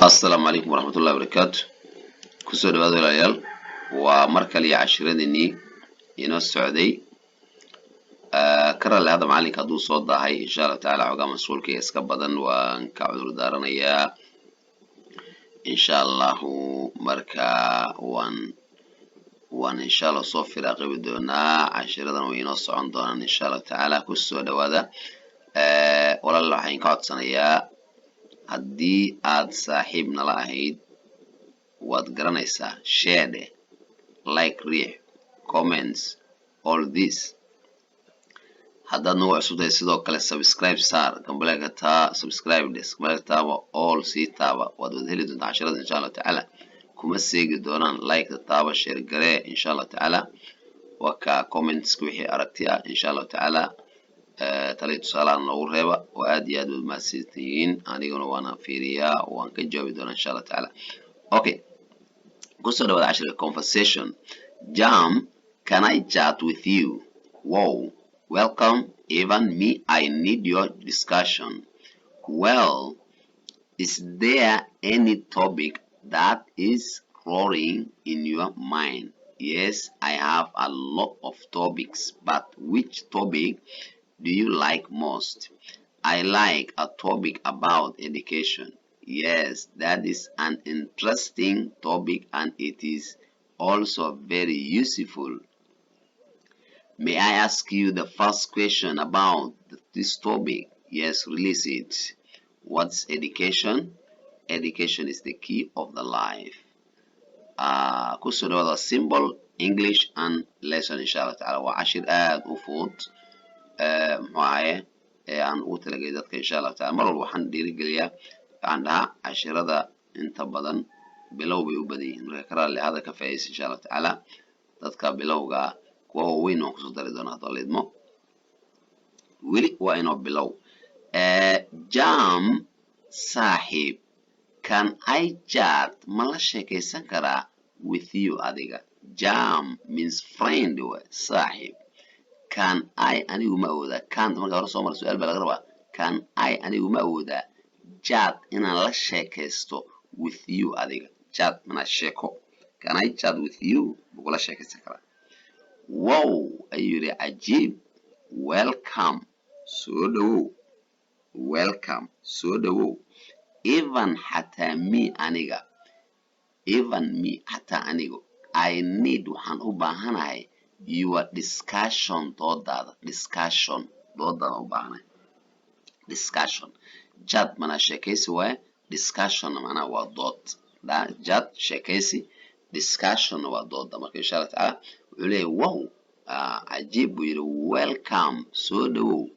السلام عليكم ورحمة الله وبركاته. كسر هذا العيال ومركلي عشريني ينو السعودي. كرر هذا معلي كدو صوت هاي إن شاء الله تعالى عقام مسؤول كي يسكبدن وكعذر دارنا يا إن شاء الله مركا وان إن شاء الله صوف راقب دونا عشرة وينص عندنا إن شاء الله تعالى كسر هذا ولا الله حين قعد سنة haddii aad saaxiib nala ahayd waad garanaysaa share like riix comments all this haddaad nagu cusubtahay sidoo kale subscribe saar gambaleelka taa subscribe gambaleelka taaba all sii taaba waad heli doontaa casharada insha Allah tacaala kuma seegi doonaan like taaba share garee insha Allah tacaala waka comments wixii aragti ah insha Allah tacaala تلي تسألان لو ربا وأدي أدو المسيطين أنا يقولون وانا فيريا وان كجواب دون إن شاء الله تعالى. Okay. قصة دوا عشر conversation. Jam, can I chat with you? Wow. Welcome. Even me, I need your discussion. Well, is there any topic that is roaring in your mind? Yes, I have a lot of topics, but which topic do you like most? I like a topic about education. Yes, that is an interesting topic and it is also very useful. May I ask you the first question about this topic? Yes, release it. What's education? Education is the key of the life. كسر symbol English and lesson إن شاء الله تعالى وعشر أفوت معايا aan u talagay dadka insha Allah taala mar walba waxaan dhiirigeliyaa عندها casharada inta badan bilow bay u badan yihiin marka karaale hada ka faa'iis insha Allah taala dadka bilowga kuwa weyn oo kusoo dari doona daleedmo wili waa inoo bilow jam saaxiib can I chat ma la sheekaysan karaa with you adiga jam means friend saaxiib can I anigu ma awooda can't marka hore soo mar su'aal baa laga rabaa can I anigu ma awooda chat inaan la sheekaysto with you adiga chat mana sheeko can I chat with you bugula sheekaysan karaa wow ayuu yiri cajiib welcome soo dhawow welcome soo dhawow even xataa me aniga even me xataa anigu I need waxaan u baahanahay your discussion discussion discussion chat mana sheekaysi waa discussion mana waa dood chat sheekaysi discussion waa dood marka insha Allah taala wuxuu leeyahay wow cajiib buu yiri welcome soo dhawow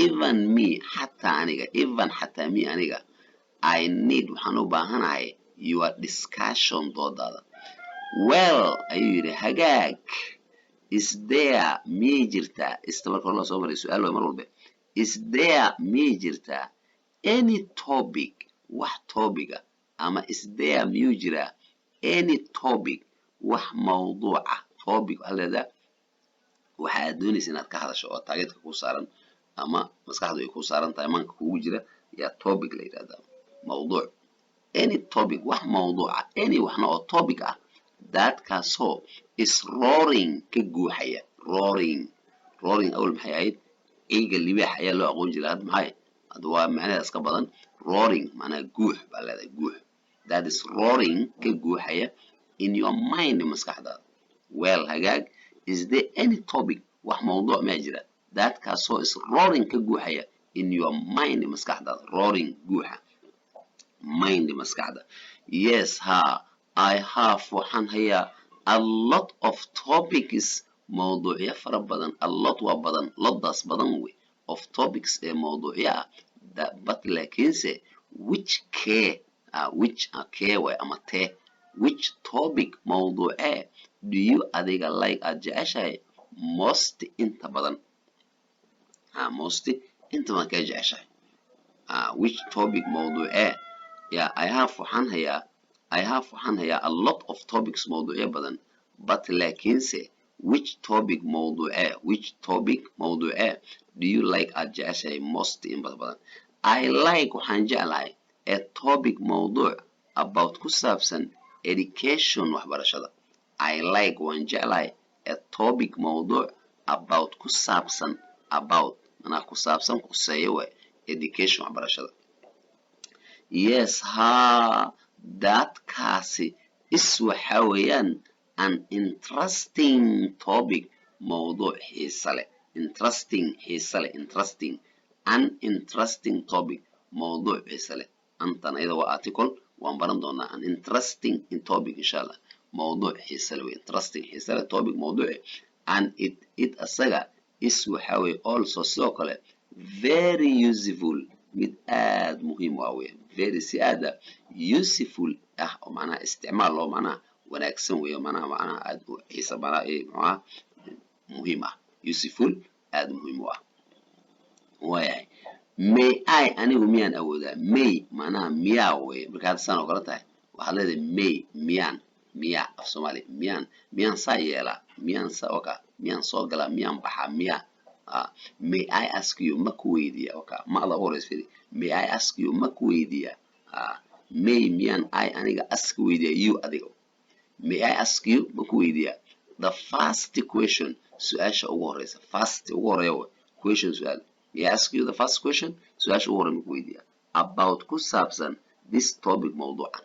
even me xataa me aniga I need waxaan u baahanahay your discussion doodaada well ayuu yiri hagaag is there miyay jirtaa istamarka hore la soo maray su'aal way mar walba is there miyay jirtaa any topic wax topica ama is there miyuu jiraa any topic wax mawduuca topic halada waxa aad doonaysa inaad ka hadasho oo taageedka ku saaran ama maskaxdu ay ku saaran tahay manka kugu jira ya topic la yiraahdaa mawduuc any topic wax mawduuca any waxna oo topic ah that kaasoo is roaring ka guuxaya roaring awal maxay ahayd eyga libaax ayaa loo aqoon jiray hadda maxay hadda waa macnaheedas ka badan roaring macnaha guux baa leedahay guux that is roaring ka guuxaya in your mind maskaxdaada well hagaag is there any topic wax mawduuc ma jira that kaasoo is roaring ka guuxaya in your mind maskaxdaada roaring guuxa mind maskaxda yes ha I have waxaan hayaa a lot of topics mawduucyo fara badan a lot waa badan lodaas badan wey of topics ee mawduucyo ah but laakiinse which way ama te which topic mawduucee do you adiga like aad jeceshahay most inta badan kee jeceshahay which topic mawduucee yeah I have waxaan hayaa a lot of topics mawduucyo badan but laakiinse which topic mawduucee do you like aad jeceshahay most in badan I like waxaan jeclahay a topic mawduuc about ku saabsan education waxbarashada. I like waan jeclahay a topic mawduuc about ku saabsan about manaa ku saabsan khuseeyo waay education waxbarashada. Yes, that kaasi is waxa weeyaan an interesting topic mawduuc xiisa leh. Interesting xiisa leh interesting an interesting topic mawduuc xiisa leh. Antan ayada waa article waan baran doonaa an interesting topic insha Allah mawduuc xiisa leh interesting xiisa leh topic mawduuc and it asaga is waxa weeye also sidoo kale very useful mid aad muhiim u ah weeye very si aad useful ah oo macnaha isticmaal loo macnaha wanaagsan weeye macnaha aad u xiisa macnaha muhiim ah useful aad muhiim u ah waayahay. May I anigu miyaan awoodaa may macnaha miyaa weeye markaad saan oo kale tahay waxaad leedahay may miyaa af Soomaali miyaan saa yeelaa miyaan saa oka miyaan soo galaa miyaan baxaa miyaa may I ask you ma ku weydiiyaa oka ma'da u horeysa fiiri may I ask you ma ku weydiiyaa may miyaan I aniga ask weydiiyaa you adiga may I ask you ma ku weydiiyaa the first question su'aasha ugu horeysa first ugu horeeya question su'aal may I ask you the first question su'aasha ugu horeysa ma ku weydiiyaa about ku saabsan this topic mawduucan.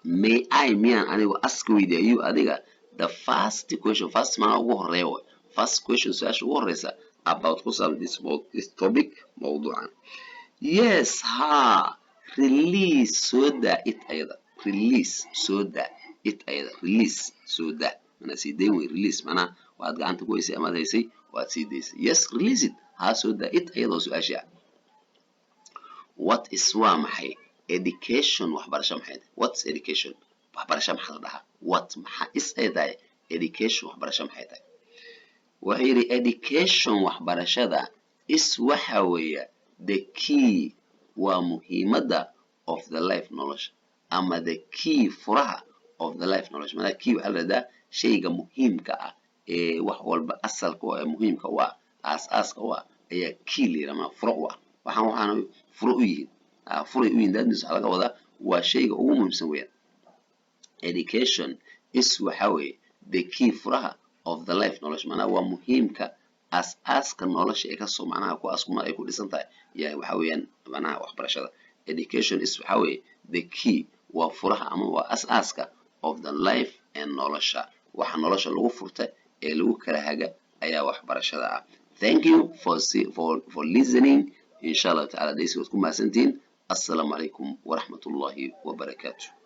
May I miyaan anigu ask weydiiyaa you adiga the first question first maana ugu horeeya way first question su'aasha ugu horeysa about ku saabsan this topic mawduucan. Yes release soo daa it ayada release soo daa it ayada release soo daa mana sii dayn wey release mana waad gacanta ku haysay amaad haysay waad sii daysay yes release it soo daa it ayadoo su'aasha what is waa maxay education waxbarasho maxay tahay what's education waxbarasho maxaa la dhahaa what maxaa is ay tahay education waxbarasho maxay tahay wuxuu yidhi education waxbarashada is waxa weeye the key waa muhiimadda of the life nolosha ama the key furaha of the life nolosha maana key waxaa la yidhahdaa shayga muhiimka ah ee wax walba asalka oo muhiimka u ah aasaaska u ah ayaa key la yidhaha furo u ah waxaana furo u yihiin furay u yihiin dadmis waxaa laga wadaa waa shayga ugu muhiimsan weeyaan education is waxa weeye the key furaha of the life nolosha maana waa muhiimka aasaaska nolosha ee kasoo macnaha ku asku ay ku dhisan tahay yaa waxa weeyaan macnaha waxbarashada education is waxa weeye the key waa furaha ama waa aasaaska of the life and nolosha waxa nolosha lagu furta ee lagu kala haga ayaa waxbarashada ah. Thank you for listening inshallah ta'ala daysi waad ku mahadsantiin. Assalamu alaikum wa rahmatullahi wa barakatuh.